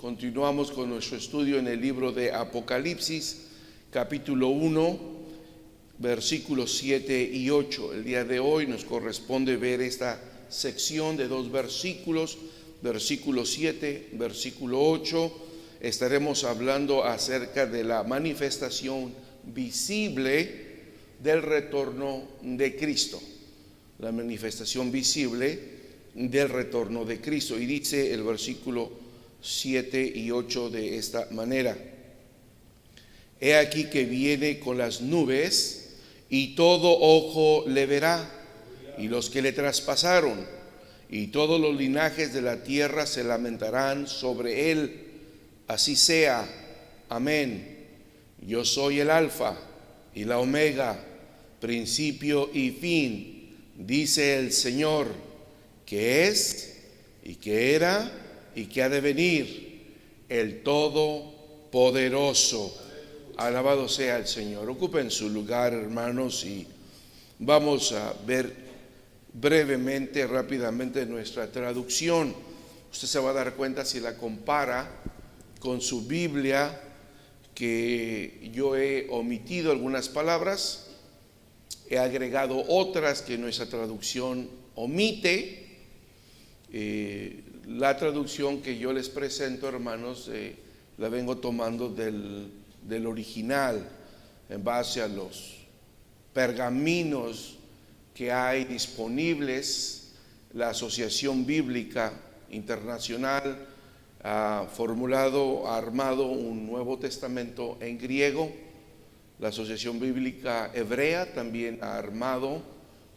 Continuamos con nuestro estudio en el libro de Apocalipsis, capítulo 1, versículos 7 y 8. El día de hoy nos corresponde ver esta sección de dos versículos, versículo 7, versículo 8. Estaremos hablando acerca de la manifestación visible del retorno de Cristo. La manifestación visible del retorno de Cristo. Y dice el versículo 7 y 8 de esta manera: He aquí que viene con las nubes, y todo ojo le verá, y los que le traspasaron, y todos los linajes de la tierra se lamentarán sobre él. Así sea. Amén. Yo soy el Alfa y la Omega, principio y fin, dice el Señor, que es, y que era, y que ha de venir, el Todopoderoso. Alabado sea el Señor. Ocupen su lugar, hermanos, y vamos a ver brevemente, rápidamente nuestra traducción. Usted se va a dar cuenta si la compara con su Biblia, que yo he omitido algunas palabras, he agregado otras que nuestra traducción omite. La traducción que yo les presento, hermanos, la vengo tomando del original, en base a los pergaminos que hay disponibles. La Asociación Bíblica Internacional ha armado un Nuevo Testamento en griego. La Asociación Bíblica Hebrea también ha armado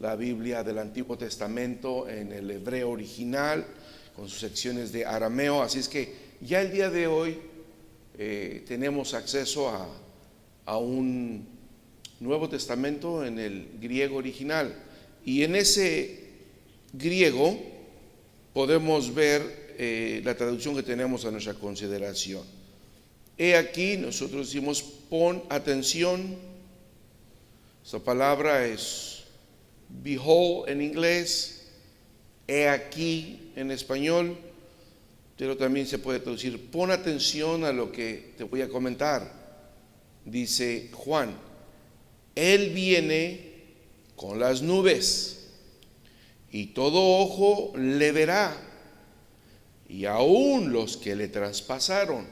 la Biblia del Antiguo Testamento en el hebreo original, con sus secciones de arameo. Así es que ya el día de hoy tenemos acceso a un Nuevo Testamento en el griego original. Y en ese griego podemos ver la traducción que tenemos a nuestra consideración. He aquí, nosotros decimos pon atención. Esta palabra es behold en inglés, he aquí en español, pero también se puede traducir pon atención a lo que te voy a comentar. Dice Juan, Él viene con las nubes, y todo ojo le verá, y aún los que le traspasaron.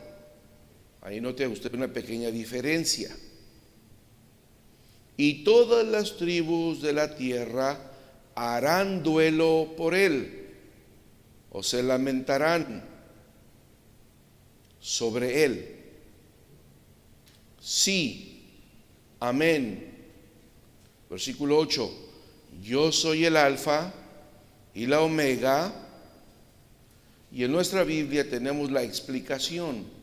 Ahí note usted una pequeña diferencia. Y todas las tribus de la tierra harán duelo por él, o se lamentarán sobre él. Sí, amén. Versículo 8: Yo soy el Alfa y la Omega. Y en nuestra Biblia tenemos la explicación.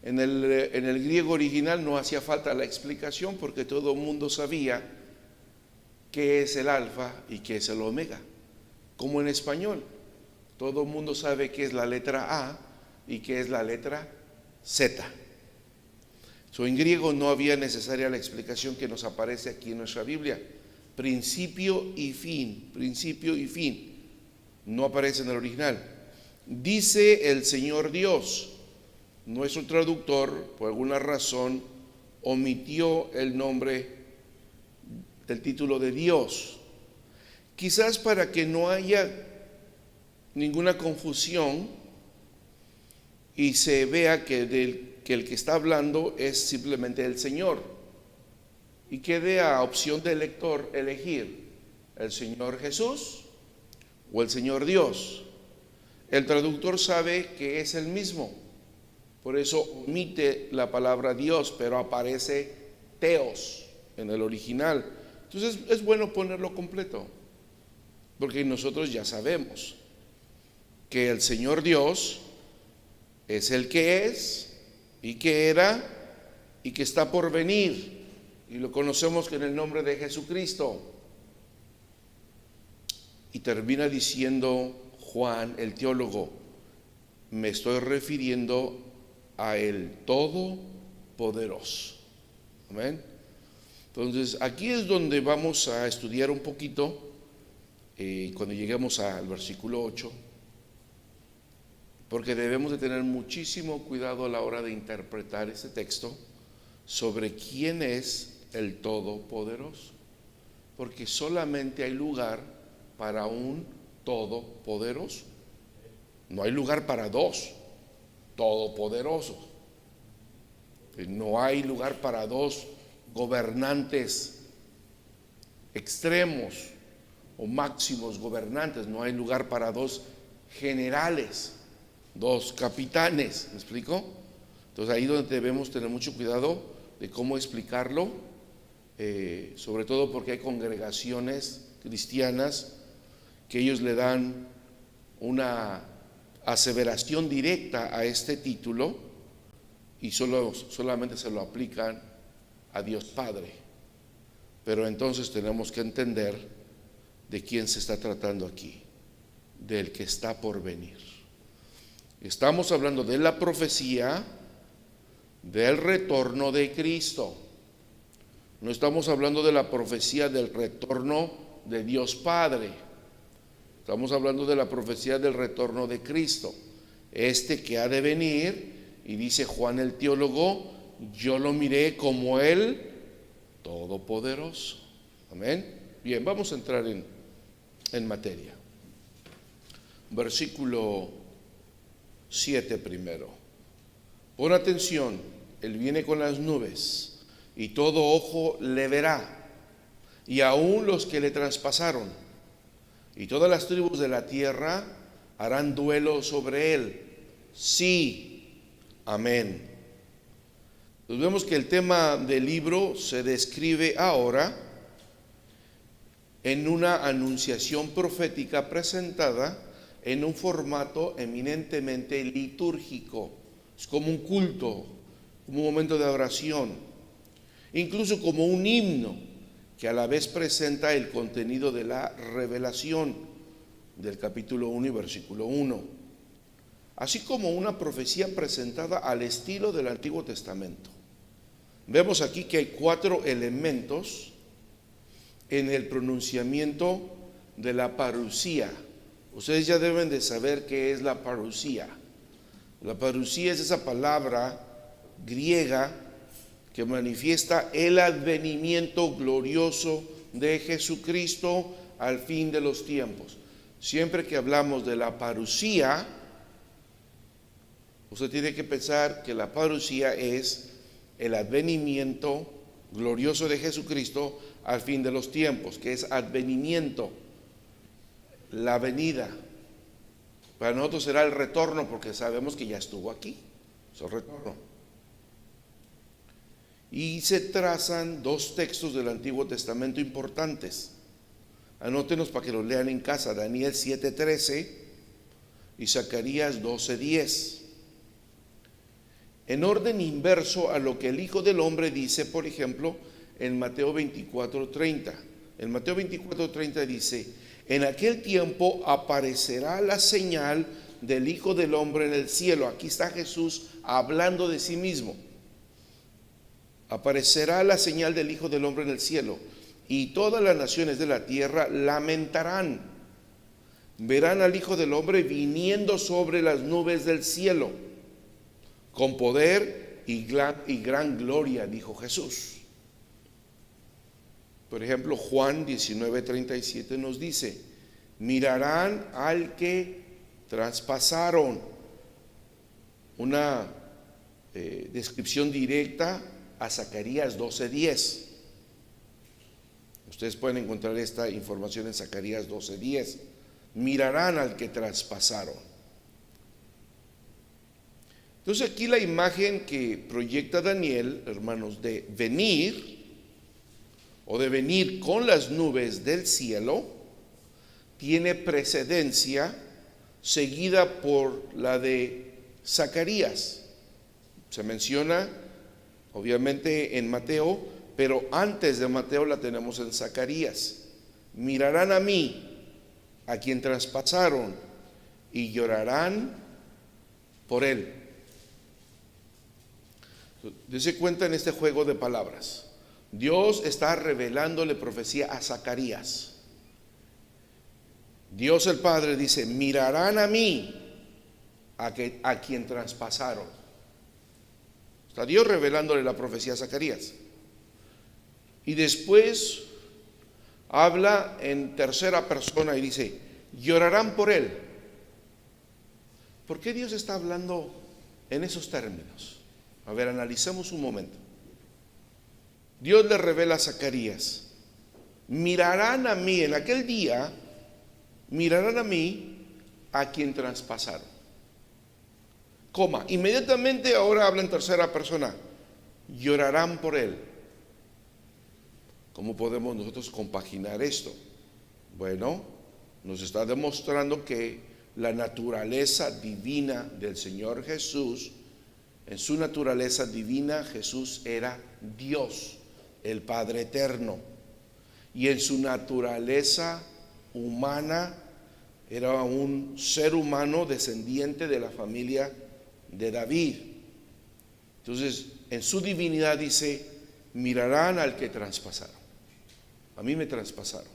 En el griego original no hacía falta la explicación, porque todo el mundo sabía qué es el Alfa y qué es el Omega. Como en español, todo el mundo sabe qué es la letra A y qué es la letra Z. En griego no había necesaria la explicación que nos aparece aquí en nuestra Biblia. Principio y fin, principio y fin. No aparece en el original. Dice el Señor Dios. Nuestro traductor, por alguna razón, omitió el nombre del título de Dios. Quizás para que no haya ninguna confusión y se vea que el que está hablando es simplemente el Señor, y quede a opción del lector elegir el Señor Jesús o el Señor Dios. El traductor sabe que es el mismo, por eso omite la palabra Dios, pero aparece Theos en el original. Entonces es bueno ponerlo completo, porque nosotros ya sabemos que el Señor Dios es el que es, y que era, y que está por venir, y lo conocemos en el nombre de Jesucristo. Y termina diciendo Juan, el teólogo, me estoy refiriendo a el Todopoderoso. Amén. Entonces aquí es donde vamos a estudiar un poquito, cuando lleguemos al versículo 8, porque debemos de tener muchísimo cuidado a la hora de interpretar este texto sobre quién es el Todopoderoso, porque solamente hay lugar para un Todopoderoso, no hay lugar para dos todopoderosos, no hay lugar para dos gobernantes extremos o máximos gobernantes, no hay lugar para dos generales, dos capitanes, ¿me explico? Entonces ahí donde debemos tener mucho cuidado de cómo explicarlo, sobre todo porque hay congregaciones cristianas que ellos le dan una aseveración directa a este título y solamente se lo aplican a Dios Padre. Pero entonces tenemos que entender de quién se está tratando aquí, del que está por venir. Estamos hablando de la profecía del retorno de Cristo. No estamos hablando de la profecía del retorno de Dios Padre. Estamos hablando de la profecía del retorno de Cristo, este que ha de venir, y dice Juan el teólogo, yo lo miré como el Todopoderoso. Amén. Bien, vamos a entrar en materia. Versículo 7 primero. Pon atención, Él viene con las nubes, y todo ojo le verá, y aun los que le traspasaron. Y todas las tribus de la tierra harán duelo sobre él. Sí, amén. Entonces vemos que el tema del libro se describe ahora en una anunciación profética presentada en un formato eminentemente litúrgico. Es como un culto, como un momento de oración, incluso como un himno que a la vez presenta el contenido de la revelación del capítulo 1 y versículo 1, así como una profecía presentada al estilo del Antiguo Testamento. Vemos aquí que hay 4 elementos en el pronunciamiento de la parusía. Ustedes ya deben de saber qué es la parusía. La parusía es esa palabra griega que manifiesta el advenimiento glorioso de Jesucristo al fin de los tiempos. Siempre que hablamos de la parusía, usted tiene que pensar que la parusía es el advenimiento glorioso de Jesucristo al fin de los tiempos, que es advenimiento, la venida. Para nosotros será el retorno, porque sabemos que ya estuvo aquí, es el retorno. Y se trazan 2 textos del Antiguo Testamento importantes. Anótenos para que los lean en casa: Daniel 7:13 y Zacarías 12:10. En orden inverso a lo que el Hijo del Hombre dice, por ejemplo, en Mateo 24:30. En Mateo 24:30 dice: en aquel tiempo aparecerá la señal del Hijo del Hombre en el cielo. Aquí está Jesús hablando de sí mismo. Aparecerá la señal del Hijo del Hombre en el cielo, y todas las naciones de la tierra lamentarán. Verán al Hijo del Hombre viniendo sobre las nubes del cielo, con poder y gran gloria, dijo Jesús. Por ejemplo, Juan 19:37 nos dice: mirarán al que traspasaron. Una descripción directa a Zacarías 12:10. Ustedes pueden encontrar esta información en Zacarías 12:10. Mirarán al que traspasaron. Entonces aquí la imagen que proyecta Daniel, hermanos, de venir o de venir con las nubes del cielo, tiene precedencia seguida por la de Zacarías. Se menciona obviamente en Mateo, pero antes de Mateo la tenemos en Zacarías. Mirarán a mí, a quien traspasaron, y llorarán por él. Dese cuenta en este juego de palabras. Dios está revelándole profecía a Zacarías. Dios el Padre dice: mirarán a mí, a quien traspasaron. Está Dios revelándole la profecía a Zacarías. Y después habla en tercera persona y dice, llorarán por él. ¿Por qué Dios está hablando en esos términos? A ver, analicemos un momento. Dios le revela a Zacarías, mirarán a mí en aquel día, mirarán a mí a quien traspasaron. Coma, inmediatamente ahora habla en tercera persona, llorarán por él. ¿Cómo podemos nosotros compaginar esto? Bueno, nos está demostrando que la naturaleza divina del Señor Jesús, en su naturaleza divina, Jesús era Dios, el Padre eterno. Y en su naturaleza humana, era un ser humano descendiente de la familia de David. Entonces, en su divinidad dice, mirarán al que traspasaron. A mí me traspasaron.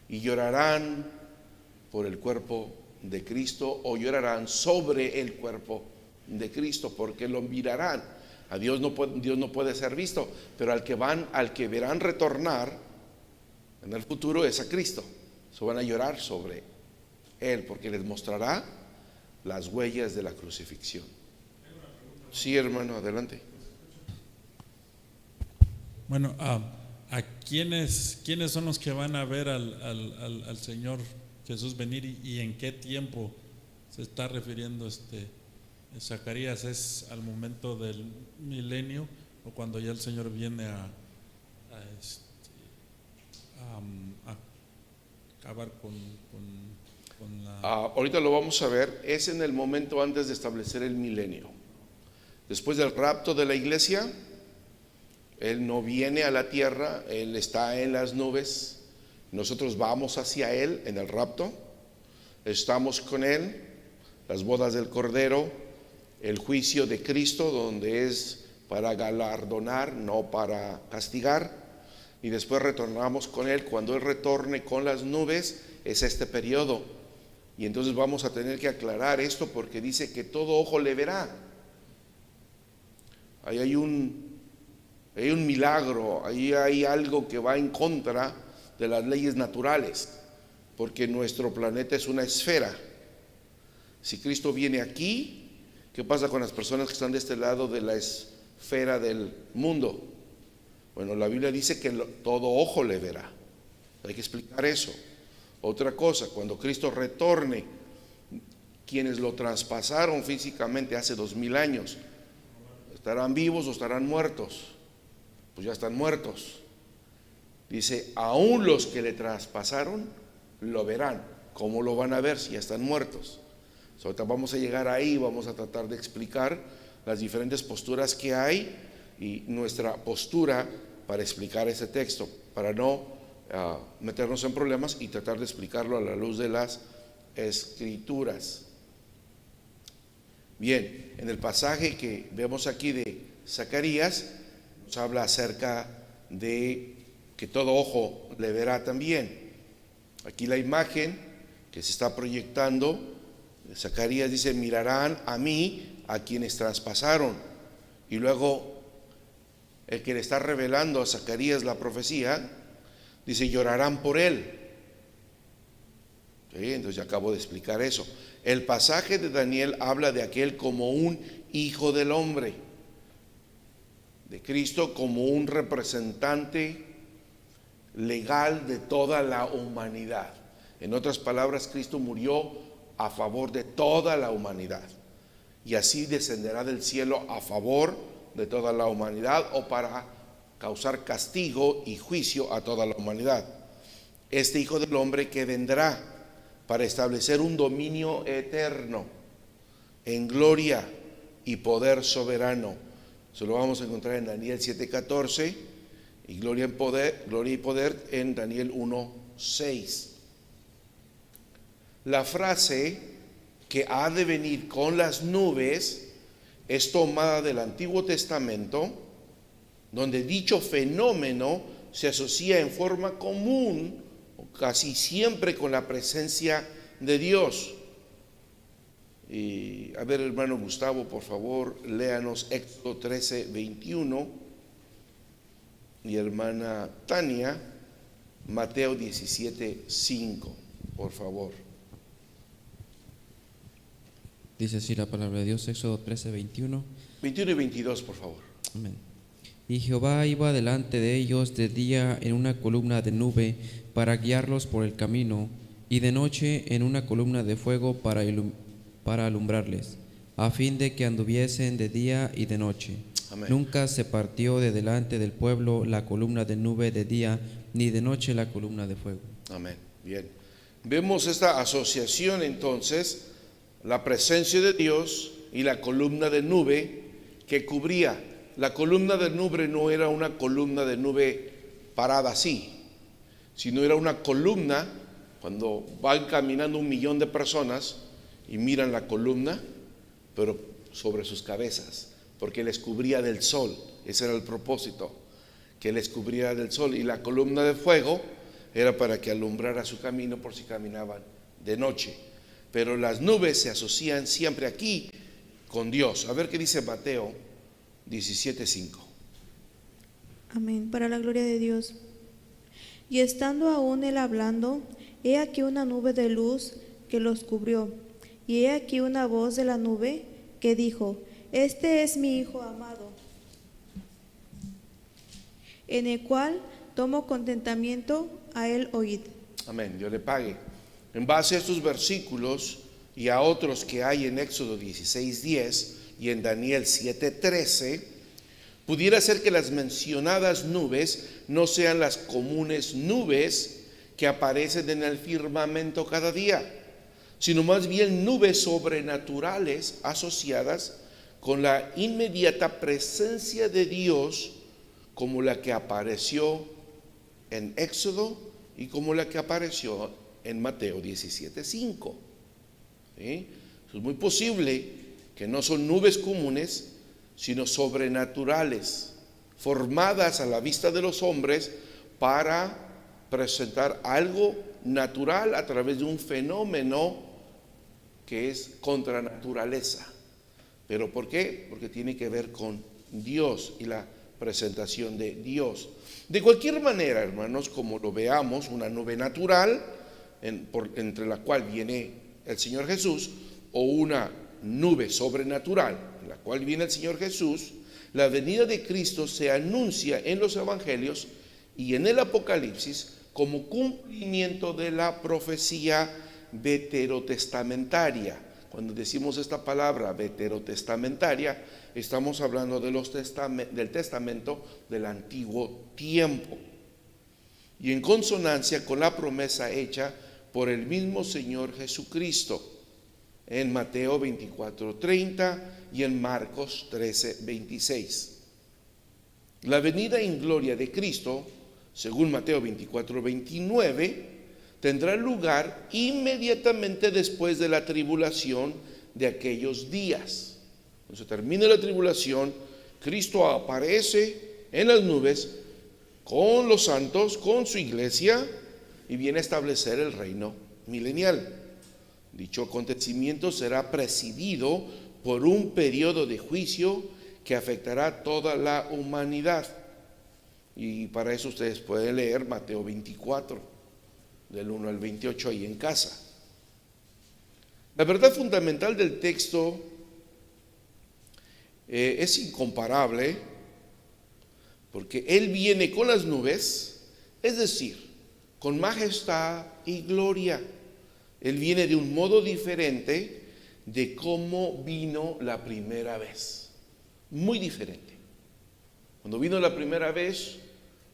Y llorarán por el cuerpo de Cristo, o llorarán sobre el cuerpo de Cristo, porque lo mirarán. A Dios no puede ser visto, pero al que verán retornar en el futuro es a Cristo. Se van a llorar sobre él, porque les mostrará las huellas de la crucifixión. Sí, hermano, adelante. Bueno, ¿a quiénes son los que van a ver al Señor Jesús venir y en qué tiempo se está refiriendo Zacarías? ¿Es al momento del milenio o cuando ya el Señor viene a acabar con la... Ahorita lo vamos a ver. Es en el momento antes de establecer el milenio. Después del rapto de la iglesia, Él no viene a la tierra, Él está en las nubes. Nosotros vamos hacia Él en el rapto, estamos con Él, las bodas del Cordero, el juicio de Cristo, donde es para galardonar, no para castigar, y después retornamos con Él. Cuando Él retorne con las nubes, es este periodo, y entonces vamos a tener que aclarar esto, porque dice que todo ojo le verá. Ahí hay un milagro, ahí hay algo que va en contra de las leyes naturales, porque nuestro planeta es una esfera. Si Cristo viene aquí, ¿qué pasa con las personas que están de este lado de la esfera del mundo? Bueno, la Biblia dice que todo ojo le verá. Hay que explicar eso. Otra cosa, cuando Cristo retorne, quienes lo traspasaron físicamente hace 2000 años, ¿estarán vivos o estarán muertos? Pues ya están muertos. Dice, aún los que le traspasaron lo verán. ¿Cómo lo van a ver si ya están muertos? Ahorita vamos a llegar ahí, vamos a tratar de explicar las diferentes posturas que hay y nuestra postura para explicar ese texto, para no meternos en problemas y tratar de explicarlo a la luz de las Escrituras. Bien, en el pasaje que vemos aquí de Zacarías, nos habla acerca de que todo ojo le verá también. Aquí la imagen que se está proyectando, Zacarías dice, mirarán a mí a quienes traspasaron. Y luego el que le está revelando a Zacarías la profecía, dice, llorarán por él. ¿Sí? Entonces ya acabo de explicar eso. El pasaje de Daniel habla de aquel como un hijo del hombre, de Cristo como un representante legal de toda la humanidad. En otras palabras, Cristo murió a favor de toda la humanidad, y así descenderá del cielo a favor de toda la humanidad, o para causar castigo y juicio a toda la humanidad. Este Hijo del Hombre que vendrá para establecer un dominio eterno en gloria y poder soberano. Eso lo vamos a encontrar en Daniel 7:14 y gloria y poder en Daniel 1:6. La frase que ha de venir con las nubes es tomada del Antiguo Testamento, donde dicho fenómeno se asocia en forma común o casi siempre con la presencia de Dios. Y a ver, hermano Gustavo, por favor, léanos Éxodo 13:21, y hermana Tania, Mateo 17:5, por favor. Dice así la palabra de Dios, Éxodo 13:21. 21 y 22, por favor. Amén. Y Jehová iba delante de ellos de día en una columna de nube para guiarlos por el camino, y de noche en una columna de fuego para alumbrarles, a fin de que anduviesen de día y de noche. Amén. Nunca se partió de delante del pueblo la columna de nube de día, ni de noche la columna de fuego. Amén. Bien. Vemos esta asociación entonces, la presencia de Dios y la columna de nube que cubría. La columna de nube no era una columna de nube parada así, sino era una columna. Cuando van caminando 1,000,000 de personas y miran la columna, pero sobre sus cabezas, porque les cubría del sol. Ese era el propósito, que les cubría del sol. Y la columna de fuego era para que alumbrara su camino por si caminaban de noche. Pero las nubes se asocian siempre aquí con Dios. A ver qué dice Mateo 17:5. Amén, para la gloria de Dios. Y estando aún él hablando, he aquí una nube de luz que los cubrió, y he aquí una voz de la nube que dijo: Este es mi Hijo amado, en el cual tomo contentamiento, a él oíd. Amén, Dios le pague. En base a estos versículos y a otros que hay en Éxodo 16:10 y en Daniel 7:13, pudiera ser que las mencionadas nubes no sean las comunes nubes que aparecen en el firmamento cada día, sino más bien nubes sobrenaturales asociadas con la inmediata presencia de Dios, como la que apareció en Éxodo y como la que apareció en Mateo 17:5. ¿Sí? Es muy posible que no son nubes comunes, sino sobrenaturales, formadas a la vista de los hombres para presentar algo natural a través de un fenómeno que es contra naturaleza. ¿Pero por qué? Porque tiene que ver con Dios y la presentación de Dios. De cualquier manera, hermanos, como lo veamos, una nube natural entre la cual viene el Señor Jesús, o una nube sobrenatural en la cual viene el Señor Jesús, la venida de Cristo se anuncia en los evangelios y en el Apocalipsis como cumplimiento de la profecía veterotestamentaria. Cuando decimos esta palabra veterotestamentaria, estamos hablando de del testamento del antiguo tiempo, y en consonancia con la promesa hecha por el mismo Señor Jesucristo en Mateo 24:30 y en Marcos 13:26. La venida en gloria de Cristo, según Mateo 24:29, tendrá lugar inmediatamente después de la tribulación de aquellos días. Cuando se termine la tribulación, Cristo aparece en las nubes con los santos, con su iglesia, y viene a establecer el reino milenial. Dicho acontecimiento será presidido por un periodo de juicio que afectará a toda la humanidad. Y para eso ustedes pueden leer Mateo 24, del 1 al 28 ahí en casa. La verdad fundamental del texto es incomparable, porque Él viene con las nubes, es decir, con majestad y gloria. Él viene de un modo diferente de cómo vino la primera vez, muy diferente. Cuando vino la primera vez,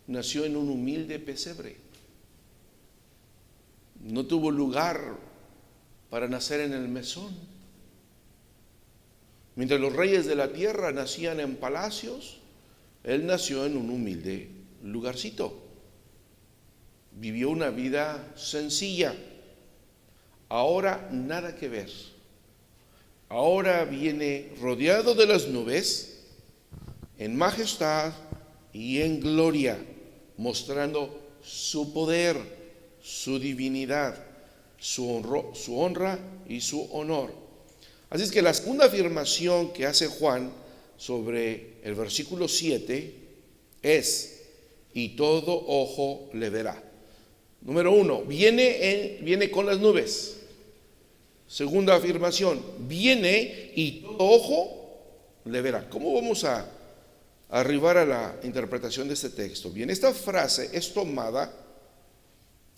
nació en un humilde pesebre. No tuvo lugar para nacer en el mesón. Mientras los reyes de la tierra nacían en palacios, él nació en un humilde lugarcito. Vivió una vida sencilla. Ahora nada que ver. Ahora viene rodeado de las nubes, en majestad y en gloria, mostrando su poder, su divinidad, su honra y su honor. Así es que la segunda afirmación que hace Juan sobre el versículo 7 es: y todo ojo le verá. Número 1, viene con las nubes. Segunda afirmación, viene y todo ojo le verá. ¿Cómo vamos a arribar a la interpretación de este texto? Bien, esta frase es tomada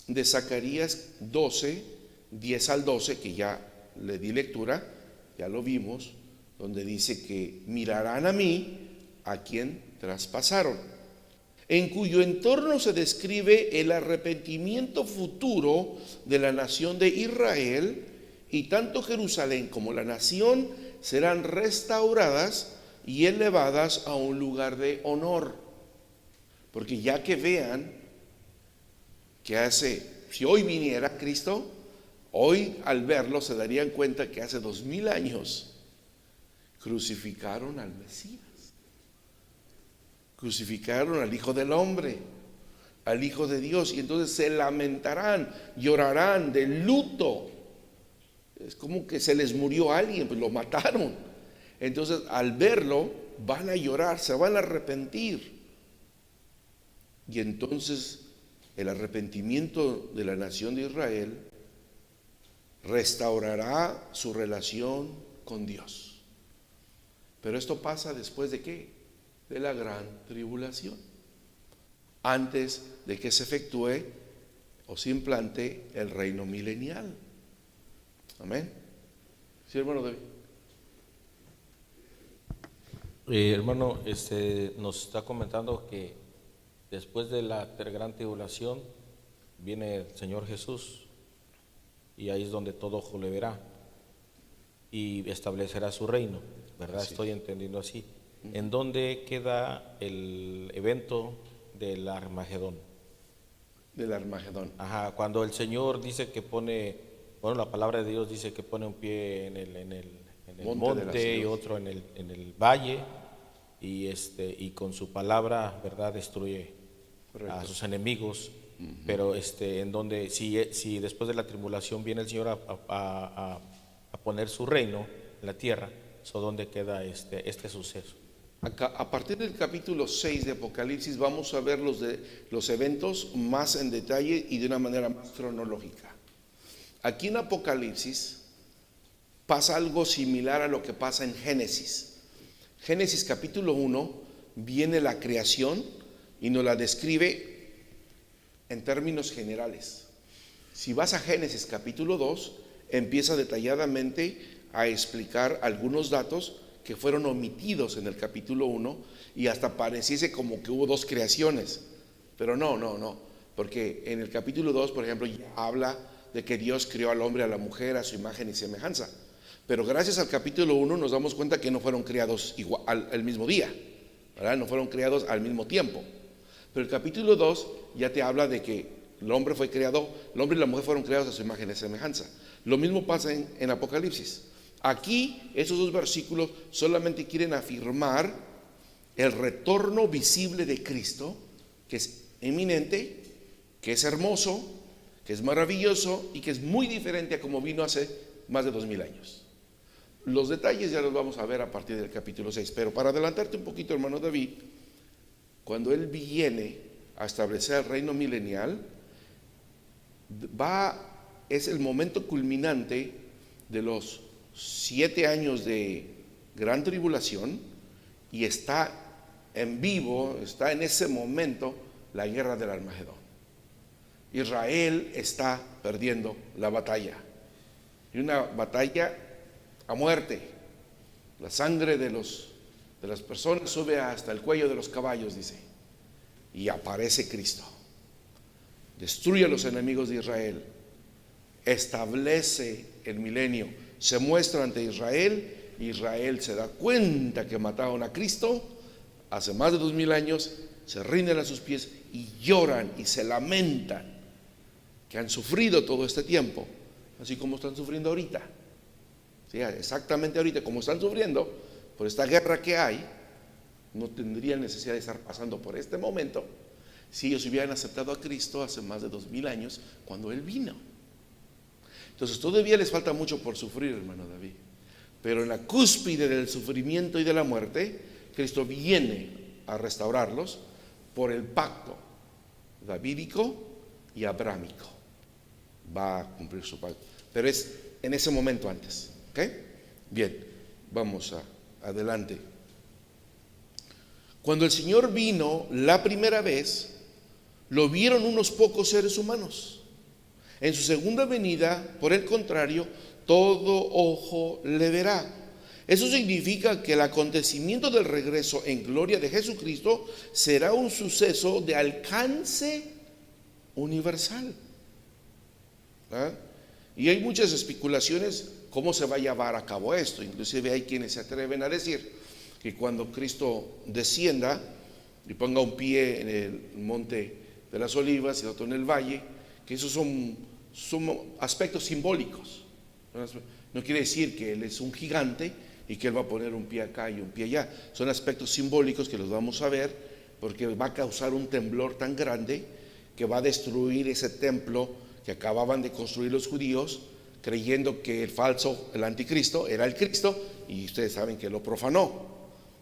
de Zacarías 12, 10 al 12, que ya le di lectura, ya lo vimos, donde dice que mirarán a mí a quien traspasaron, en cuyo entorno se describe el arrepentimiento futuro de la nación de Israel, y tanto Jerusalén como la nación serán restauradas y elevadas a un lugar de honor. Porque ya que vean que si hoy viniera Cristo, hoy al verlo se darían cuenta que hace 2000 años crucificaron al Mesías, crucificaron al Hijo del Hombre, al Hijo de Dios, y entonces se lamentarán, llorarán de luto. Es como que se les murió alguien, pues lo mataron. Entonces al verlo van a llorar, se van a arrepentir. Y entonces el arrepentimiento de la nación de Israel restaurará su relación con Dios. Pero esto pasa después de ¿qué? De la gran tribulación, antes de que se efectúe o se implante el reino milenial. Amén. Sí, hermano David. Hermano, nos está comentando que después de la gran tribulación viene el Señor Jesús, y ahí es donde todo ojo le verá y establecerá su reino, ¿verdad? Así Estoy entendiendo así. ¿En dónde queda el evento del Armagedón? Del Armagedón. Ajá, cuando el Señor dice que pone, bueno, la palabra de Dios dice que pone un pie en el monte y otro en el valle, y con su palabra, ¿verdad?, destruye a sus enemigos. Pero en donde, si después de la tribulación viene el Señor a poner su reino en la tierra, ¿dónde queda este suceso? A partir del capítulo 6 de Apocalipsis vamos a ver los eventos más en detalle y de una manera más cronológica. Aquí en Apocalipsis pasa algo similar a lo que pasa en Génesis. Génesis capítulo 1 viene la creación y nos la describe en términos generales. Si vas a Génesis capítulo 2, empieza detalladamente a explicar algunos datos que fueron omitidos en el capítulo 1, y hasta pareciese como que hubo dos creaciones, pero no, porque en el capítulo 2, por ejemplo, ya habla de que Dios creó al hombre y a la mujer a su imagen y semejanza, pero gracias al capítulo 1 nos damos cuenta que no fueron creados al mismo día, ¿verdad? No fueron creados al mismo tiempo. Pero el capítulo 2 ya te habla de que el hombre fue creado, el hombre y la mujer fueron creados a su imagen y semejanza. Lo mismo pasa en Apocalipsis. Aquí esos dos versículos solamente quieren afirmar el retorno visible de Cristo, que es eminente, que es hermoso, que es maravilloso y que es muy diferente a como vino hace más de 2000 años. Los detalles ya los vamos a ver a partir del capítulo 6, pero para adelantarte un poquito, hermano David, cuando Él viene a establecer el reino milenial, es el momento culminante de los 7 años de gran tribulación, y está en vivo, está en ese momento la guerra del Armagedón. Israel está perdiendo la batalla, y una batalla a muerte. La sangre de las personas sube hasta el cuello de los caballos, dice, y aparece Cristo, destruye a los enemigos de Israel, establece el milenio, se muestra ante Israel. Israel se da cuenta que mataron a Cristo hace más de 2000 años, se rinden a sus pies y lloran y se lamentan que han sufrido todo este tiempo, así como están sufriendo ahorita. Sí, exactamente ahorita como están sufriendo por esta guerra que hay, no tendrían necesidad de estar pasando por este momento si ellos hubieran aceptado a Cristo hace más de 2000 años cuando Él vino. Entonces todavía les falta mucho por sufrir, hermano David, pero en la cúspide del sufrimiento y de la muerte, Cristo viene a restaurarlos por el pacto davídico y abrámico. Va a cumplir su pacto, pero es en ese momento antes. ¿Ok? Bien, vamos adelante. Cuando el Señor vino la primera vez, lo vieron unos pocos seres humanos. En su segunda venida, por el contrario, todo ojo le verá. Eso significa que el acontecimiento del regreso en gloria de Jesucristo será un suceso de alcance universal. ¿Ah? Y hay muchas especulaciones cómo se va a llevar a cabo esto. Inclusive hay quienes se atreven a decir que cuando Cristo descienda y ponga un pie en el monte de las Olivas y otro en el valle, que esos son aspectos simbólicos. No quiere decir que Él es un gigante y que Él va a poner un pie acá y un pie allá. Son aspectos simbólicos que los vamos a ver, porque va a causar un temblor tan grande que va a destruir ese templo que acababan de construir los judíos, creyendo que el anticristo era el Cristo, y ustedes saben que lo profanó.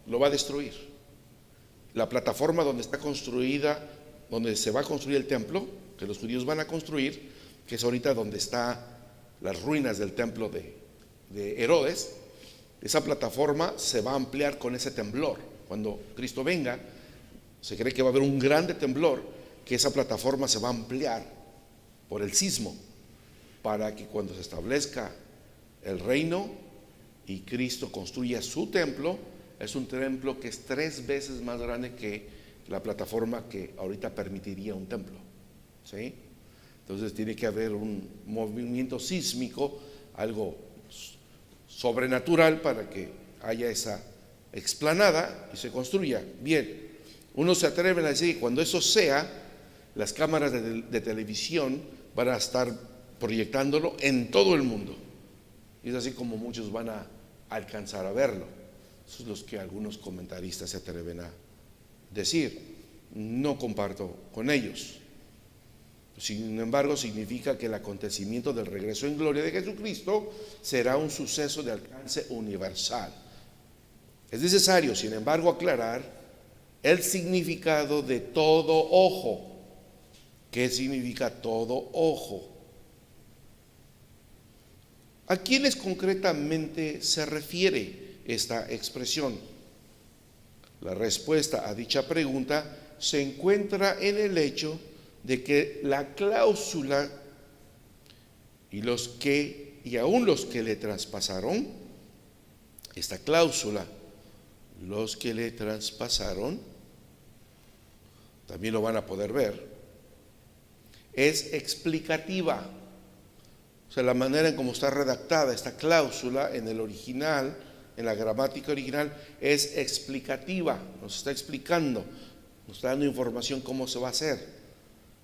Lo va a destruir. La plataforma donde está construida, donde se va a construir el templo, que los judíos van a construir, que es ahorita donde está las ruinas del templo de Herodes, esa plataforma se va a ampliar con ese temblor. Cuando Cristo venga, se cree que va a haber un grande temblor, que esa plataforma se va a ampliar por el sismo, para que cuando se establezca el reino y Cristo construya su templo, es un templo que es 3 veces más grande que la plataforma que ahorita permitiría un templo. ¿Sí? Entonces tiene que haber un movimiento sísmico, algo sobrenatural, para que haya esa explanada y se construya. Bien, unos se atreven a decir que cuando eso sea, las cámaras de televisión van a estar proyectándolo en todo el mundo. Y es así como muchos van a alcanzar a verlo. Eso es lo que algunos comentaristas se atreven a decir. No comparto con ellos. Sin embargo, significa que el acontecimiento del regreso en gloria de Jesucristo será un suceso de alcance universal. Es necesario, sin embargo, aclarar el significado de todo ojo. ¿Qué significa todo ojo? ¿A quiénes concretamente se refiere esta expresión? La respuesta a dicha pregunta se encuentra en el hecho de que la cláusula y aún los que le traspasaron, esta cláusula, los que le traspasaron, también lo van a poder ver, es explicativa. O sea, la manera en cómo está redactada esta cláusula en el original, en la gramática original, es explicativa. Nos está explicando, nos está dando información cómo se va a hacer.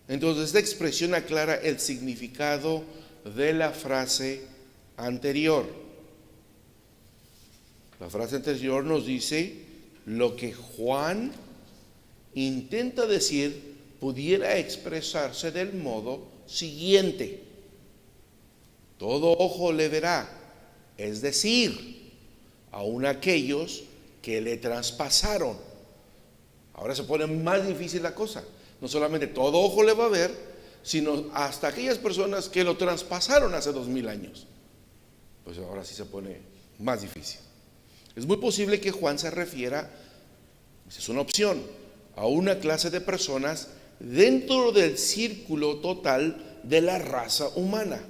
Entonces, esta expresión aclara el significado de la frase anterior. La frase anterior nos dice lo que Juan intenta decir, pudiera expresarse del modo siguiente: todo ojo le verá, es decir, aun aquellos que le traspasaron. Ahora se pone más difícil la cosa. No solamente todo ojo le va a ver, sino hasta aquellas personas que lo traspasaron hace 2000 años. Pues ahora sí se pone más difícil. Es muy posible que Juan se refiera, es una opción, a una clase de personas dentro del círculo total de la raza humana.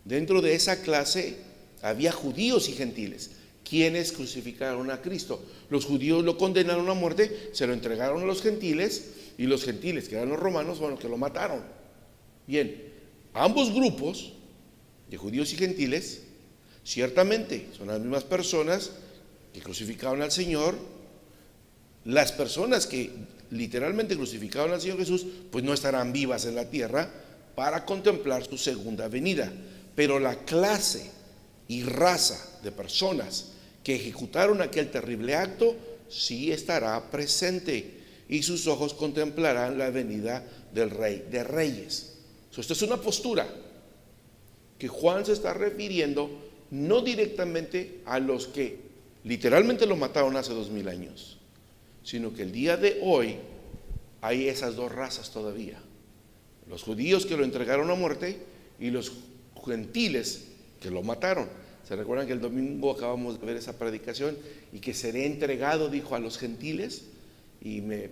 Dentro de esa clase había judíos y gentiles, quienes crucificaron a Cristo. Los judíos lo condenaron a muerte, se lo entregaron a los gentiles, y los gentiles, que eran los romanos, bueno, que lo mataron. Bien, ambos grupos de judíos y gentiles ciertamente son las mismas personas que crucificaron al Señor. Las personas que literalmente crucificaron al Señor Jesús, pues no estarán vivas en la tierra para contemplar su segunda venida. Pero la clase y raza de personas que ejecutaron aquel terrible acto sí estará presente, y sus ojos contemplarán la venida del Rey de Reyes. Esto es una postura que Juan se está refiriendo no directamente a los que literalmente lo mataron hace 2000 años, sino que el día de hoy hay esas dos razas todavía: los judíos que lo entregaron a muerte y los gentiles que lo mataron. ¿Se recuerdan que el domingo acabamos de ver esa predicación? Y que seré entregado, dijo, a los gentiles, y me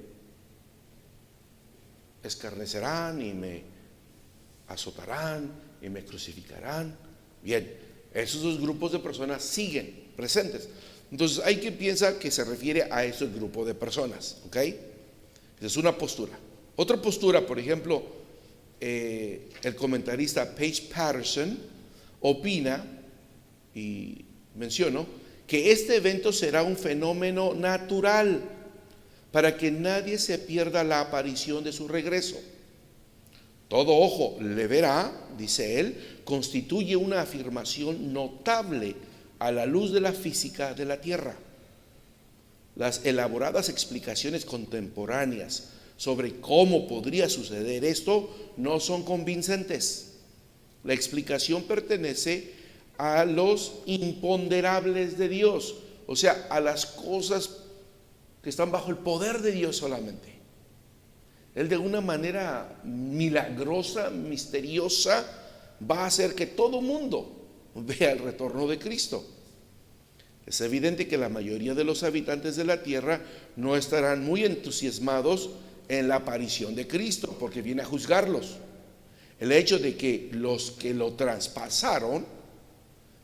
escarnecerán y me azotarán y me crucificarán. Bien, esos dos grupos de personas siguen presentes. Entonces hay quien piensa que se refiere a ese grupo de personas, ¿ok? Esa es una postura. Otra postura, por ejemplo, el comentarista Paige Patterson opina, y menciono, que este evento será un fenómeno natural para que nadie se pierda la aparición de su regreso. Todo ojo le verá, dice él, constituye una afirmación notable a la luz de la física de la Tierra. Las elaboradas explicaciones contemporáneas sobre cómo podría suceder esto no son convincentes. La explicación pertenece a los imponderables de Dios, o sea, a las cosas que están bajo el poder de Dios solamente. Él, de una manera milagrosa, misteriosa, va a hacer que todo mundo vea el retorno de Cristo. Es evidente que la mayoría de los habitantes de la tierra no estarán muy entusiasmados en la aparición de Cristo, porque viene a juzgarlos. El hecho de que los que lo traspasaron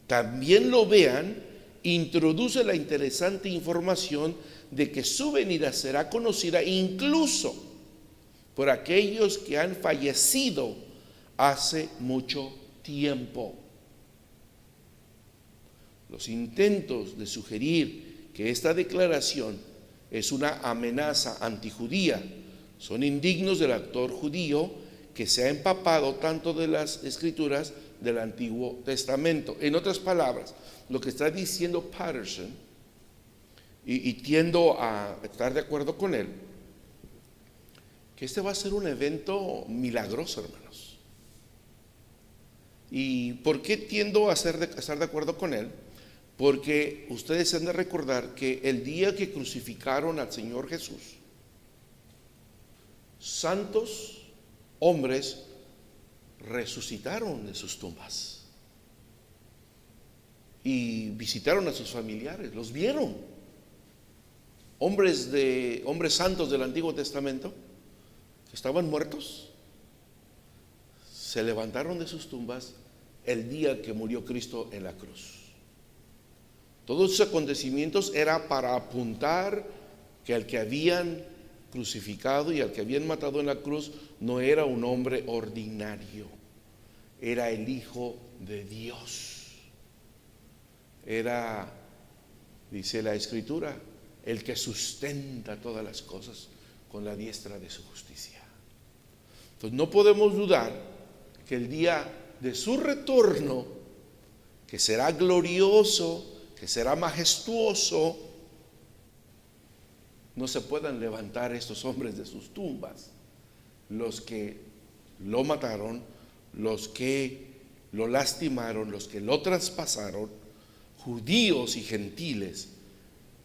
también lo vean introduce la interesante información de que su venida será conocida incluso por aquellos que han fallecido hace mucho tiempo. Los intentos de sugerir que esta declaración es una amenaza antijudía son indignos del actor judío que se ha empapado tanto de las escrituras del Antiguo Testamento. En otras palabras, lo que está diciendo Patterson, y tiendo a estar de acuerdo con él, que este va a ser un evento milagroso, hermanos. ¿Y por qué tiendo a estar de acuerdo con él? Porque ustedes han de recordar que el día que crucificaron al Señor Jesús, santos hombres resucitaron de sus tumbas y visitaron a sus familiares, los vieron. Hombres santos del Antiguo Testamento que estaban muertos se levantaron de sus tumbas el día que murió Cristo en la cruz. Todos esos acontecimientos era para apuntar que al que habían crucificado y al que habían matado en la cruz no era un hombre ordinario, era el Hijo de Dios. Era, dice la Escritura, el que sustenta todas las cosas con la diestra de su justicia. Entonces no podemos dudar que el día de su retorno, que será glorioso, que será majestuoso, no se puedan levantar estos hombres de sus tumbas, los que lo mataron, los que lo lastimaron, los que lo traspasaron, judíos y gentiles,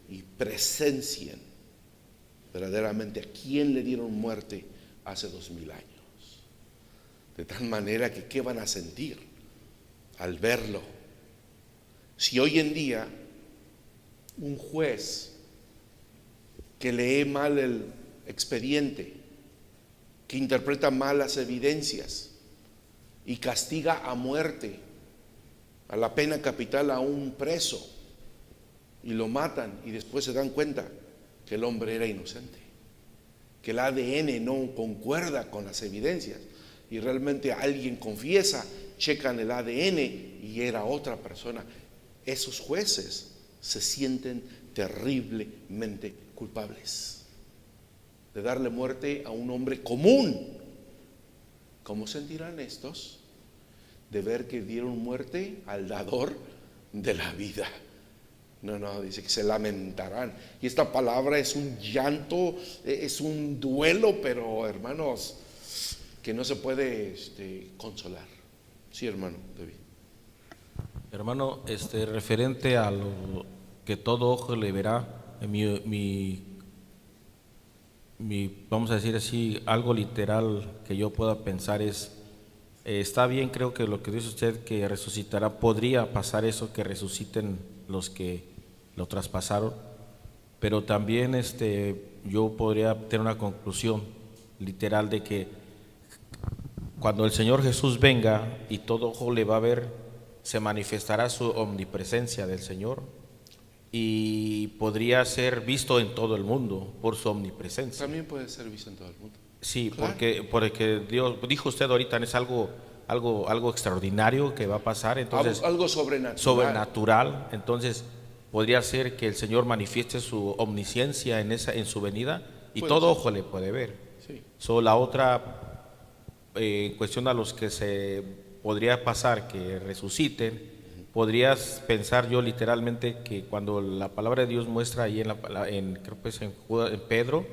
y presencien verdaderamente a quien le dieron muerte hace 2000 años. De tal manera que ¿qué van a sentir al verlo? Si hoy en día un juez que lee mal el expediente, que interpreta mal las evidencias y castiga a muerte, a la pena capital, a un preso, y lo matan y después se dan cuenta que el hombre era inocente, que el ADN no concuerda con las evidencias y realmente alguien confiesa, checan el ADN y era otra persona, esos jueces se sienten terriblemente culpables de darle muerte a un hombre común. ¿Cómo sentirán estos de ver que dieron muerte al dador de la vida? No, dice que se lamentarán. Y esta palabra es un llanto, es un duelo, pero hermanos, que no se puede consolar. Sí, hermano, David. Hermano, referente a lo que todo ojo le verá, vamos a decir así, algo literal que yo pueda pensar es, está bien, creo que lo que dice usted que resucitará, podría pasar eso, que resuciten los que lo traspasaron, pero también yo podría tener una conclusión literal de que cuando el Señor Jesús venga y todo ojo le va a ver, se manifestará su omnipresencia del Señor y podría ser visto en todo el mundo por su omnipresencia. También puede ser visto en todo el mundo. Sí, Claro. porque Dios, dijo usted ahorita, es algo extraordinario que va a pasar, entonces Algo sobrenatural. sobrenatural, entonces podría ser que el Señor manifieste su omnisciencia en su venida y Puede todo ser. ojo le puede ver. Sí. La otra cuestión a los que se podría pasar que resuciten, podrías pensar yo literalmente que cuando la palabra de Dios muestra ahí creo que es en Pedro,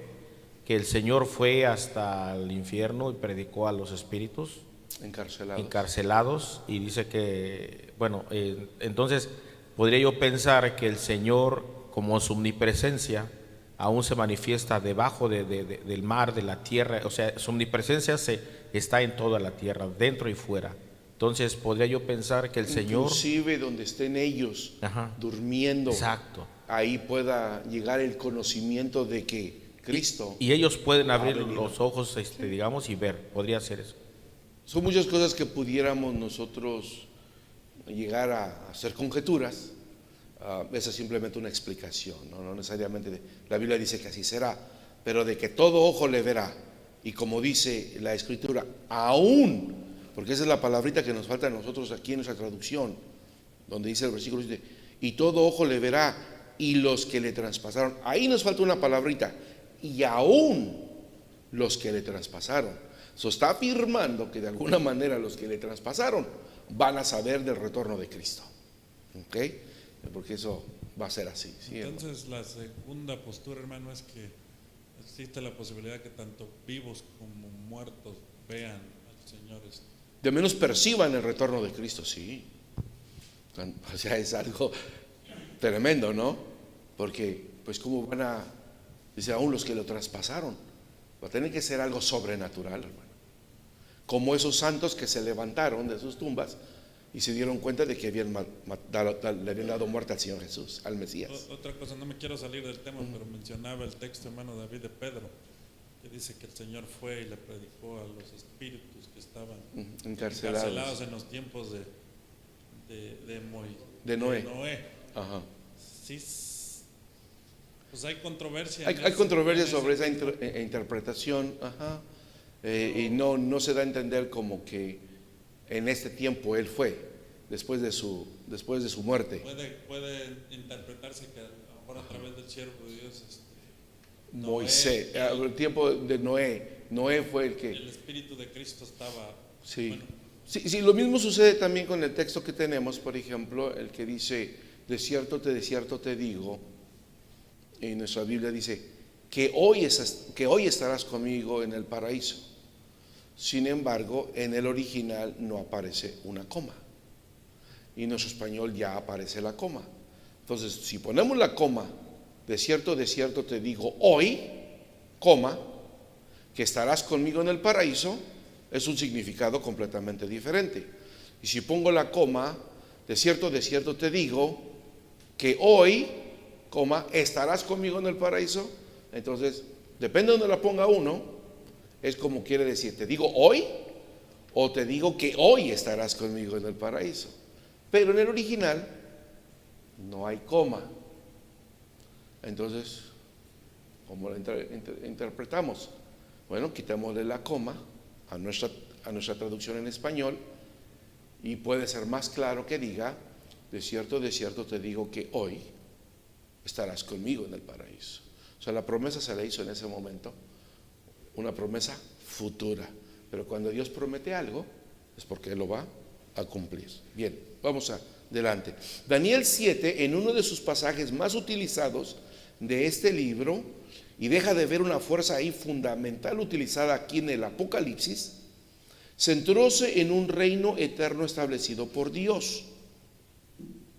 que el Señor fue hasta el infierno y predicó a los espíritus encarcelados y dice que, bueno, entonces podría yo pensar que el Señor, como su omnipresencia, aún se manifiesta debajo del mar, de la tierra, o sea, su omnipresencia está en toda la tierra, dentro y fuera. Entonces podría yo pensar que el Señor, inclusive donde estén ellos Ajá. durmiendo, exacto, ahí pueda llegar el conocimiento de que Cristo. y ellos pueden abrir venido. los ojos, digamos, y ver, podría ser eso. Son muchas cosas que pudiéramos nosotros llegar a hacer conjeturas. Esa es simplemente una explicación, no necesariamente. La Biblia dice que así será, pero de que todo ojo le verá. Y como dice la Escritura, aún, porque esa es la palabrita que nos falta a nosotros aquí en nuestra traducción, donde dice el versículo, dice, y todo ojo le verá, y los que le traspasaron. Ahí nos falta una palabrita, y aún los que le traspasaron. Eso está afirmando que de alguna manera los que le traspasaron van a saber del retorno de Cristo. ¿Ok? Porque eso va a ser así. ¿Sí? Entonces la segunda postura, hermano, es que existe la posibilidad que tanto vivos como muertos vean al Señor. De menos perciban el retorno de Cristo, sí. O sea, es algo tremendo, ¿no? Porque, pues, ¿cómo van a...? Dice, aún los que lo traspasaron. Va a tener que ser algo sobrenatural, hermano. Como esos santos que se levantaron de sus tumbas y se dieron cuenta de que le habían dado muerte al Señor Jesús, al Mesías. Otra cosa, no me quiero salir del tema, pero mencionaba el texto, hermano David, de Pedro, que dice que el Señor fue y le predicó a los espíritus que estaban encarcelados en los tiempos de Noé. Ajá. Sí, pues hay controversia. Hay controversia sobre esa interpretación, ajá. Y no se da a entender como que en este tiempo él fue, después de su muerte. Puede interpretarse que a lo mejor a través del siervo de Dios, Moisés, el tiempo de Noé fue el que... El Espíritu de Cristo estaba... Sí. Bueno, Sí, lo mismo sucede también con el texto que tenemos, por ejemplo, el que dice, de cierto te digo, en nuestra Biblia dice, que hoy estarás conmigo en el paraíso. Sin embargo, en el original no aparece una coma. Y en nuestro español ya aparece la coma. Entonces, si ponemos la coma, de cierto te digo hoy, coma, que estarás conmigo en el paraíso, es un significado completamente diferente. Y si pongo la coma, de cierto te digo que hoy, coma, estarás conmigo en el paraíso, entonces, depende de donde la ponga uno, es como quiere decir, te digo hoy o te digo que hoy estarás conmigo en el paraíso. Pero en el original no hay coma. Entonces, ¿cómo la interpretamos? Bueno, quitémosle la coma a nuestra traducción en español y puede ser más claro que diga, de cierto te digo que hoy estarás conmigo en el paraíso. O sea, la promesa se le hizo en ese momento, una promesa futura. Pero cuando Dios promete algo, es porque Él lo va a cumplir. Bien, vamos adelante. Daniel 7, en uno de sus pasajes más utilizados de este libro, y deja de ver una fuerza ahí fundamental utilizada aquí en el Apocalipsis, centróse en un reino eterno establecido por Dios.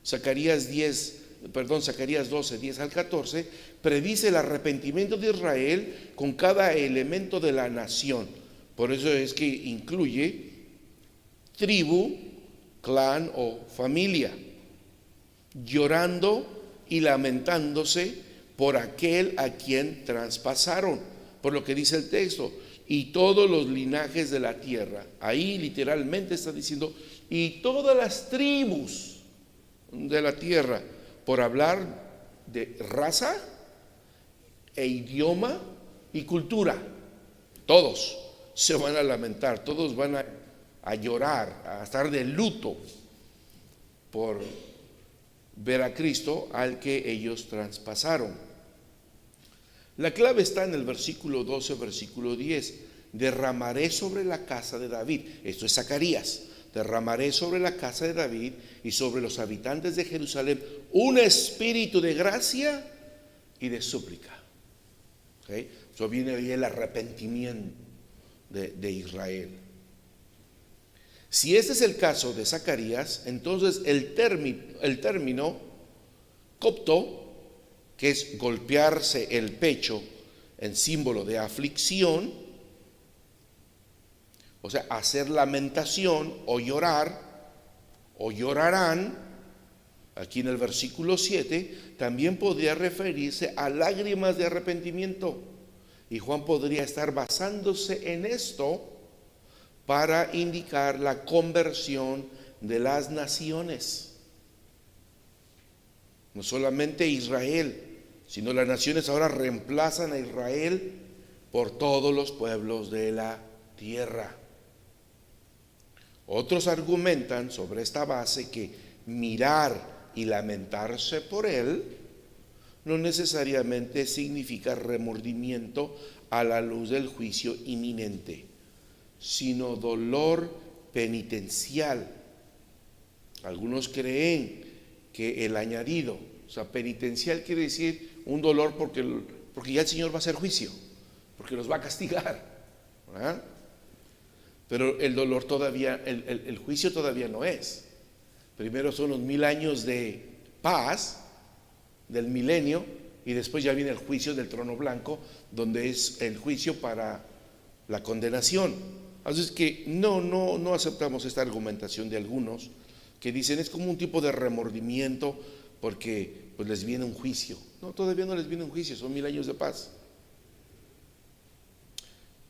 Zacarías 12, 10 al 14, predice el arrepentimiento de Israel con cada elemento de la nación. Por eso es que incluye tribu, clan o familia, llorando y lamentándose por aquel a quien traspasaron, por lo que dice el texto, y todos los linajes de la tierra. Ahí literalmente está diciendo, y todas las tribus de la tierra, por hablar de raza e idioma y cultura. Todos se van a lamentar, todos van a llorar, a estar de luto por ver a Cristo al que ellos traspasaron. La clave está en el versículo 12, versículo 10. Derramaré sobre la casa de David, esto es Zacarías, derramaré sobre la casa de David y sobre los habitantes de Jerusalén un espíritu de gracia y de súplica. ¿Okay? Eso viene ahí el arrepentimiento de Israel. Si este es el caso de Zacarías, entonces el término copto, que es golpearse el pecho en símbolo de aflicción, o sea, hacer lamentación o llorar, o llorarán, aquí en el versículo 7, también podría referirse a lágrimas de arrepentimiento. Y Juan podría estar basándose en esto para indicar la conversión de las naciones. No solamente Israel, sino las naciones ahora reemplazan a Israel por todos los pueblos de la tierra. Otros argumentan sobre esta base que mirar y lamentarse por él no necesariamente significa remordimiento a la luz del juicio inminente, sino dolor penitencial. Algunos creen que el añadido, o sea, penitencial quiere decir un dolor porque ya el Señor va a hacer juicio, porque los va a castigar, ¿verdad? Pero el dolor todavía, el juicio todavía no es. Primero son los 1000 años de paz del milenio y después ya viene el juicio del trono blanco, donde es el juicio para la condenación. Así es que no aceptamos esta argumentación de algunos que dicen es como un tipo de remordimiento porque pues les viene un juicio. No, todavía no les viene un juicio, son 1000 años de paz.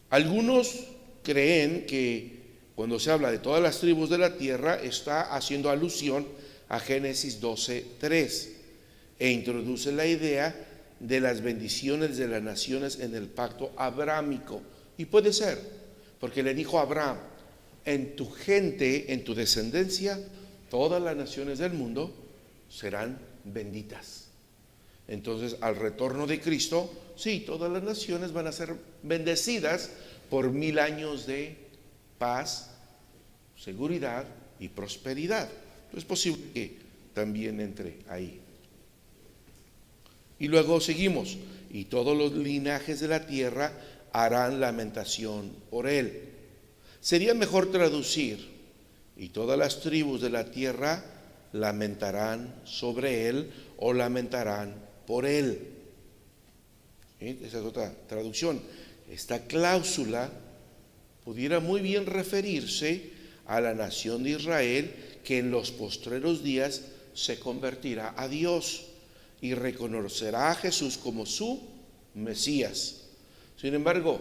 Algunos creen que cuando se habla de todas las tribus de la tierra está haciendo alusión a Génesis 12:3 e introduce la idea de las bendiciones de las naciones en el pacto abrámico. Y puede ser, porque le dijo a Abraham, en tu gente, en tu descendencia, todas las naciones del mundo serán benditas. Entonces, al retorno de Cristo, sí, todas las naciones van a ser bendecidas por 1000 años de paz, seguridad y prosperidad. Es posible que también entre ahí. Y luego seguimos, y todos los linajes de la tierra harán lamentación por él. Sería mejor traducir, y todas las tribus de la tierra lamentarán sobre él o lamentarán por él. ¿Sí? Esa es otra traducción. Esta cláusula pudiera muy bien referirse a la nación de Israel que en los postreros días se convertirá a Dios y reconocerá a Jesús como su Mesías. Sin embargo,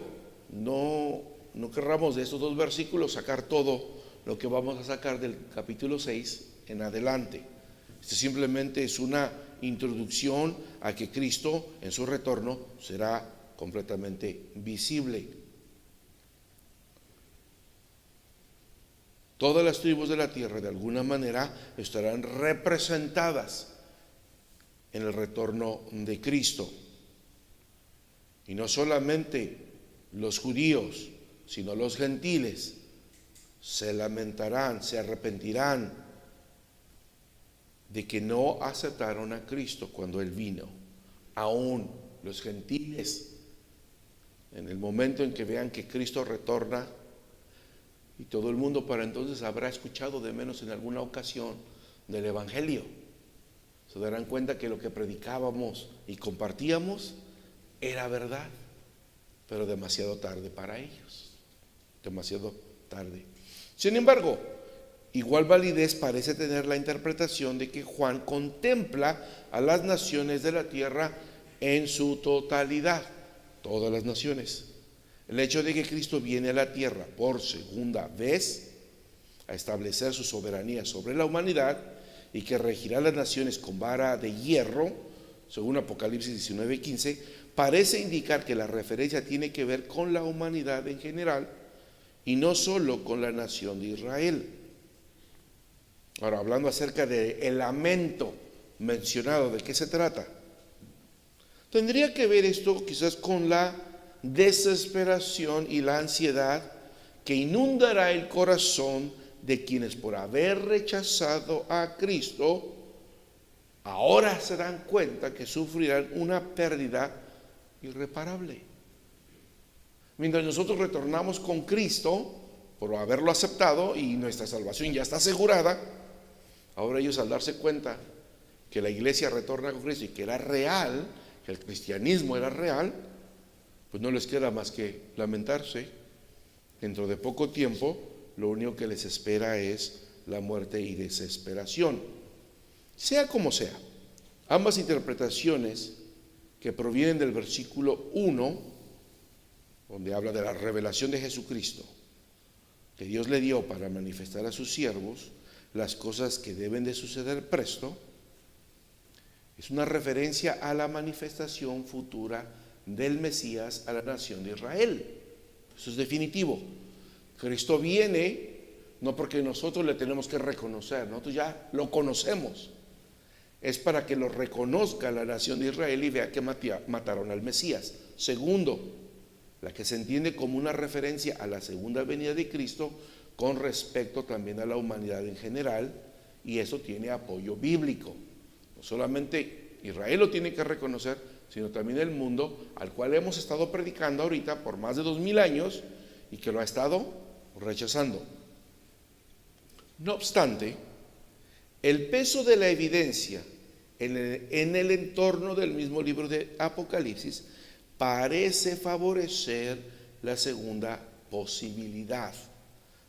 no querramos de estos dos versículos sacar todo lo que vamos a sacar del capítulo 6 en adelante. Este simplemente es una introducción a que Cristo en su retorno será completamente visible. Todas las tribus de la tierra de alguna manera estarán representadas en el retorno de Cristo. Y no solamente los judíos, sino los gentiles se lamentarán, se arrepentirán de que no aceptaron a Cristo cuando Él vino. Aún los gentiles, en el momento en que vean que Cristo retorna, y todo el mundo para entonces habrá escuchado de menos en alguna ocasión del Evangelio, se darán cuenta que lo que predicábamos y compartíamos era verdad, pero demasiado tarde para ellos, demasiado tarde. Sin embargo, igual validez parece tener la interpretación de que Juan contempla a las naciones de la tierra en su totalidad, todas las naciones. El hecho de que Cristo viene a la tierra por segunda vez a establecer su soberanía sobre la humanidad y que regirá las naciones con vara de hierro, según Apocalipsis 19:15, parece indicar que la referencia tiene que ver con la humanidad en general y no solo con la nación de Israel. Ahora, hablando acerca del lamento mencionado, ¿de qué se trata? Tendría que ver esto quizás con la desesperación y la ansiedad que inundará el corazón de quienes por haber rechazado a Cristo ahora se dan cuenta que sufrirán una pérdida irreparable. Mientras nosotros retornamos con Cristo por haberlo aceptado y nuestra salvación ya está asegurada, ahora ellos al darse cuenta que la iglesia retorna con Cristo y que era real, que el cristianismo era real, pues no les queda más que lamentarse. Dentro de poco tiempo, lo único que les espera es la muerte y desesperación. Sea como sea, ambas interpretaciones que provienen del versículo 1, donde habla de la revelación de Jesucristo, que Dios le dio para manifestar a sus siervos las cosas que deben de suceder presto, es una referencia a la manifestación futura del Mesías a la nación de Israel. Eso es definitivo. Cristo viene no porque nosotros le tenemos que reconocer, nosotros ya lo conocemos. Es para que lo reconozca la nación de Israel y vea que mataron al Mesías. Segundo, la que se entiende como una referencia a la segunda venida de Cristo con respecto también a la humanidad en general, y eso tiene apoyo bíblico. No solamente Israel lo tiene que reconocer, sino también el mundo al cual hemos estado predicando ahorita por más de 2000 años y que lo ha estado rechazando. No obstante, el peso de la evidencia en el entorno del mismo libro de Apocalipsis parece favorecer la segunda posibilidad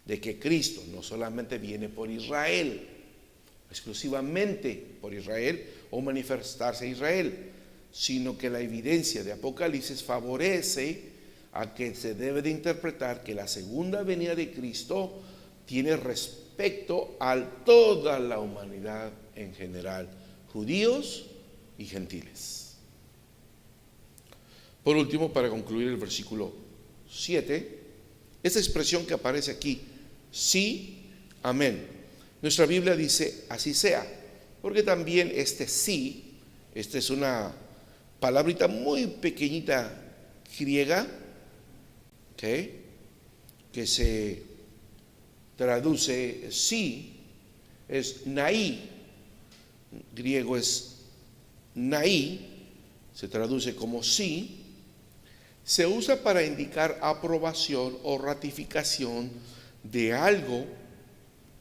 de que Cristo no solamente viene por Israel, exclusivamente por Israel o manifestarse a Israel, sino que la evidencia de Apocalipsis favorece a que se debe de interpretar que la segunda venida de Cristo tiene respecto a toda la humanidad en general, judíos y gentiles. Por último, para concluir el versículo 7, esta expresión que aparece aquí, sí, amén. Nuestra Biblia dice así sea, porque también este sí, esta es una palabrita muy pequeñita griega, ¿okay?, que se traduce sí, es naí, griego es naí, se traduce como sí, se usa para indicar aprobación o ratificación de algo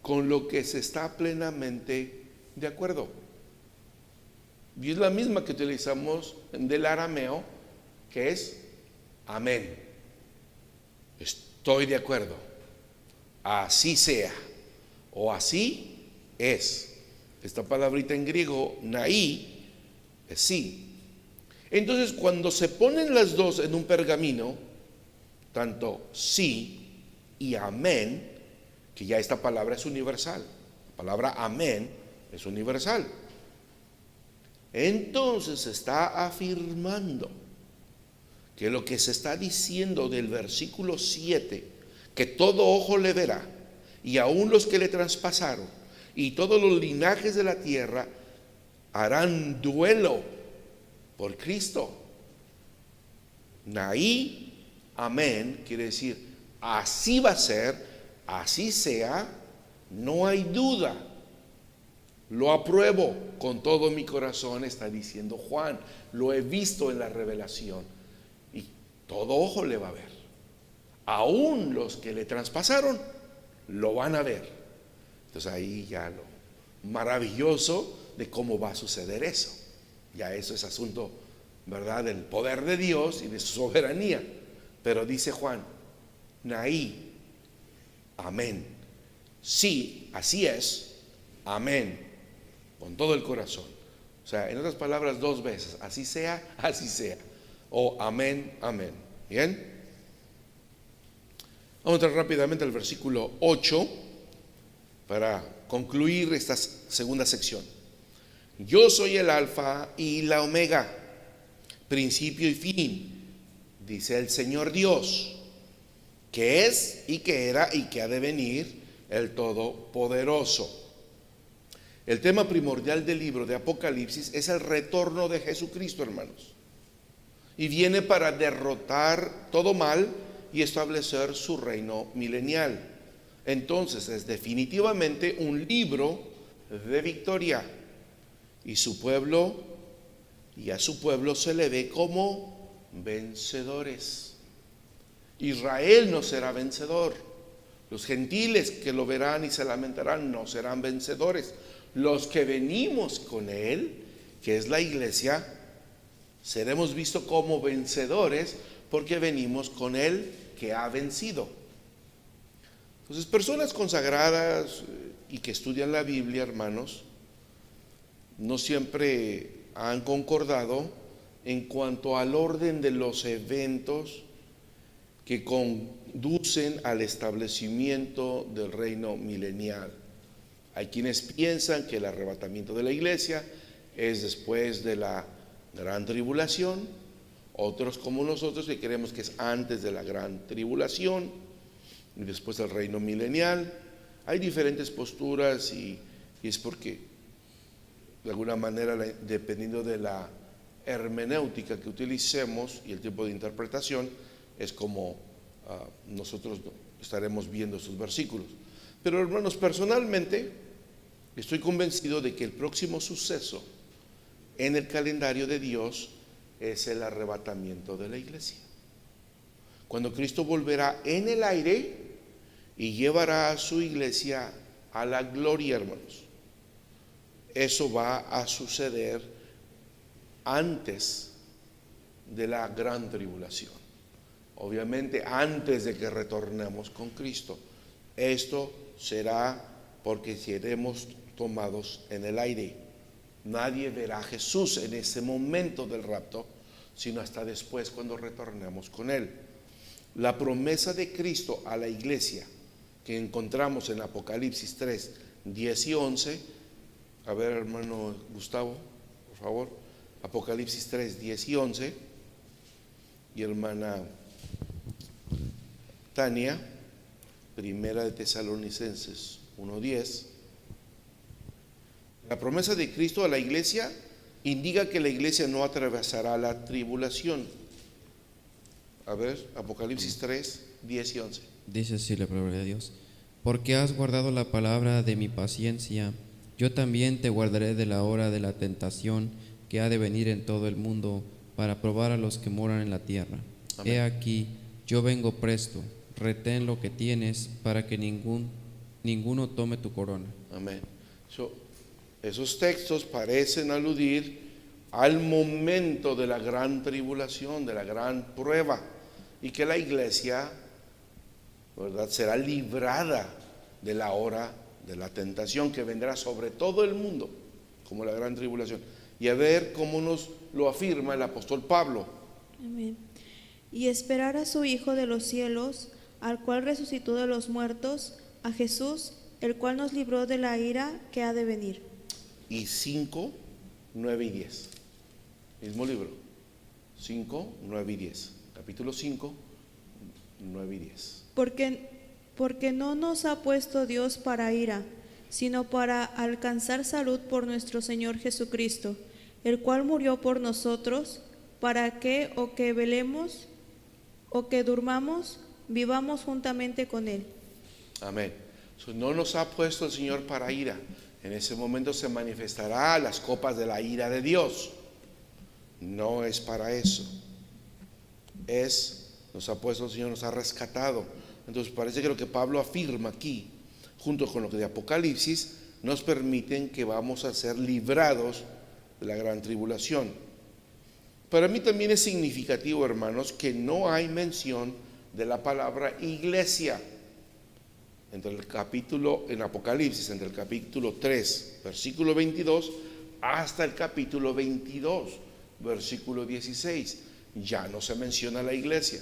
con lo que se está plenamente de acuerdo. Y es la misma que utilizamos del arameo, que es amén. Estoy de acuerdo. Así sea. O así es. Esta palabrita en griego, naí, es sí. Entonces, cuando se ponen las dos en un pergamino, tanto sí y amén, que ya esta palabra es universal, la palabra amén es universal, entonces se está afirmando que lo que se está diciendo del versículo 7, que todo ojo le verá, y aún los que le traspasaron, y todos los linajes de la tierra harán duelo por Cristo. Naí, amén, quiere decir, así va a ser, así sea, no hay duda. Lo apruebo con todo mi corazón, está diciendo Juan. Lo he visto en la revelación. Y todo ojo le va a ver. Aún los que le traspasaron, lo van a ver. Entonces ahí ya lo maravilloso de cómo va a suceder eso. Ya eso es asunto, ¿verdad?, del poder de Dios y de su soberanía. Pero dice Juan, Naí, amén. Sí, así es, amén, con todo el corazón. O sea, en otras palabras, 2 veces, así sea, o amén, amén. ¿Bien? Vamos a entrar rápidamente al versículo 8 para concluir esta segunda sección. Yo soy el alfa y la omega, principio y fin, dice el Señor Dios, que es y que era y que ha de venir, el Todopoderoso. El tema primordial del libro de Apocalipsis es el retorno de Jesucristo, hermanos. Y viene para derrotar todo mal y establecer su reino milenial. Entonces es definitivamente un libro de victoria. Y su pueblo, y a su pueblo se le ve como vencedores. Israel no será vencedor. Los gentiles que lo verán y se lamentarán no serán vencedores. Los que venimos con él, que es la iglesia, seremos vistos como vencedores porque venimos con él que ha vencido. Entonces, personas consagradas y que estudian la Biblia, hermanos, no siempre han concordado en cuanto al orden de los eventos que conducen al establecimiento del reino milenial. Hay quienes piensan que el arrebatamiento de la iglesia es después de la gran tribulación, otros como nosotros que creemos que es antes de la gran tribulación y después del reino milenial. Hay diferentes posturas y es porque de alguna manera, dependiendo de la hermenéutica que utilicemos y el tipo de interpretación, es como nosotros estaremos viendo estos versículos. Pero hermanos, personalmente estoy convencido de que el próximo suceso en el calendario de Dios es el arrebatamiento de la iglesia. Cuando Cristo volverá en el aire y llevará a su iglesia a la gloria, hermanos. Eso va a suceder antes de la gran tribulación. Obviamente antes de que retornemos con Cristo. Esto será porque seremos tomados en el aire. Nadie verá a Jesús en ese momento del rapto, sino hasta después cuando retornemos con él. La promesa de Cristo a la iglesia que encontramos en Apocalipsis 3, 10 y 11. A ver, hermano Gustavo, por favor. Apocalipsis 3, 10 y 11. Y hermana Tania, Primera de Tesalonicenses 1, 10. La promesa de Cristo a la iglesia indica que la iglesia no atravesará la tribulación. A ver, Apocalipsis 3, 10 y 11. Dice así la palabra de Dios: porque has guardado la palabra de mi paciencia, yo también te guardaré de la hora de la tentación que ha de venir en todo el mundo para probar a los que moran en la tierra. Amén. He aquí, yo vengo presto, retén lo que tienes para que ninguno tome tu corona. Amén. Esos textos parecen aludir al momento de la gran tribulación, de la gran prueba, y que la iglesia, ¿verdad?, será librada de la hora de la tentación que vendrá sobre todo el mundo, como la gran tribulación. Y a ver cómo nos lo afirma el apóstol Pablo. Amén. Y esperar a su Hijo de los cielos, al cual resucitó de los muertos, a Jesús, el cual nos libró de la ira que ha de venir. Y 5, 9 y 10. Mismo libro. 5, 9 y 10. Capítulo 5, 9 y 10. Porque no nos ha puesto Dios para ira, sino para alcanzar salud por nuestro Señor Jesucristo, el cual murió por nosotros, para que o que velemos o que durmamos, vivamos juntamente con Él. Amén. No nos ha puesto el Señor para ira. En ese momento se manifestará las copas de la ira de Dios. No es para eso. Nos ha puesto el Señor, nos ha rescatado. Entonces parece que lo que Pablo afirma aquí, junto con lo que de Apocalipsis, nos permiten que vamos a ser librados de la gran tribulación. Para mí también es significativo, hermanos, que no hay mención de la palabra iglesia en Apocalipsis, entre el capítulo 3, versículo 22, hasta el capítulo 22, versículo 16. Ya no se menciona la iglesia.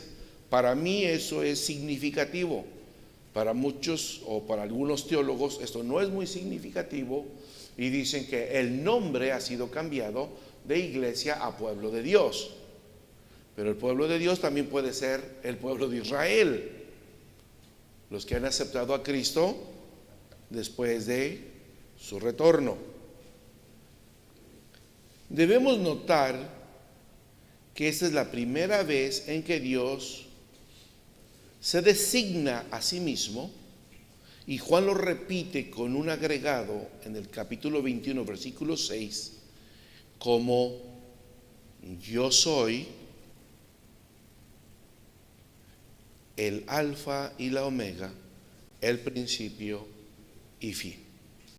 Para mí eso es significativo. Para muchos o para algunos teólogos esto no es muy significativo y dicen que el nombre ha sido cambiado de iglesia a pueblo de Dios. Pero el pueblo de Dios también puede ser el pueblo de Israel, los que han aceptado a Cristo después de su retorno. Debemos notar que esta es la primera vez en que Dios se designa a sí mismo, y Juan lo repite con un agregado en el capítulo 21, versículo 6, como yo soy el alfa y la omega, el principio y fin.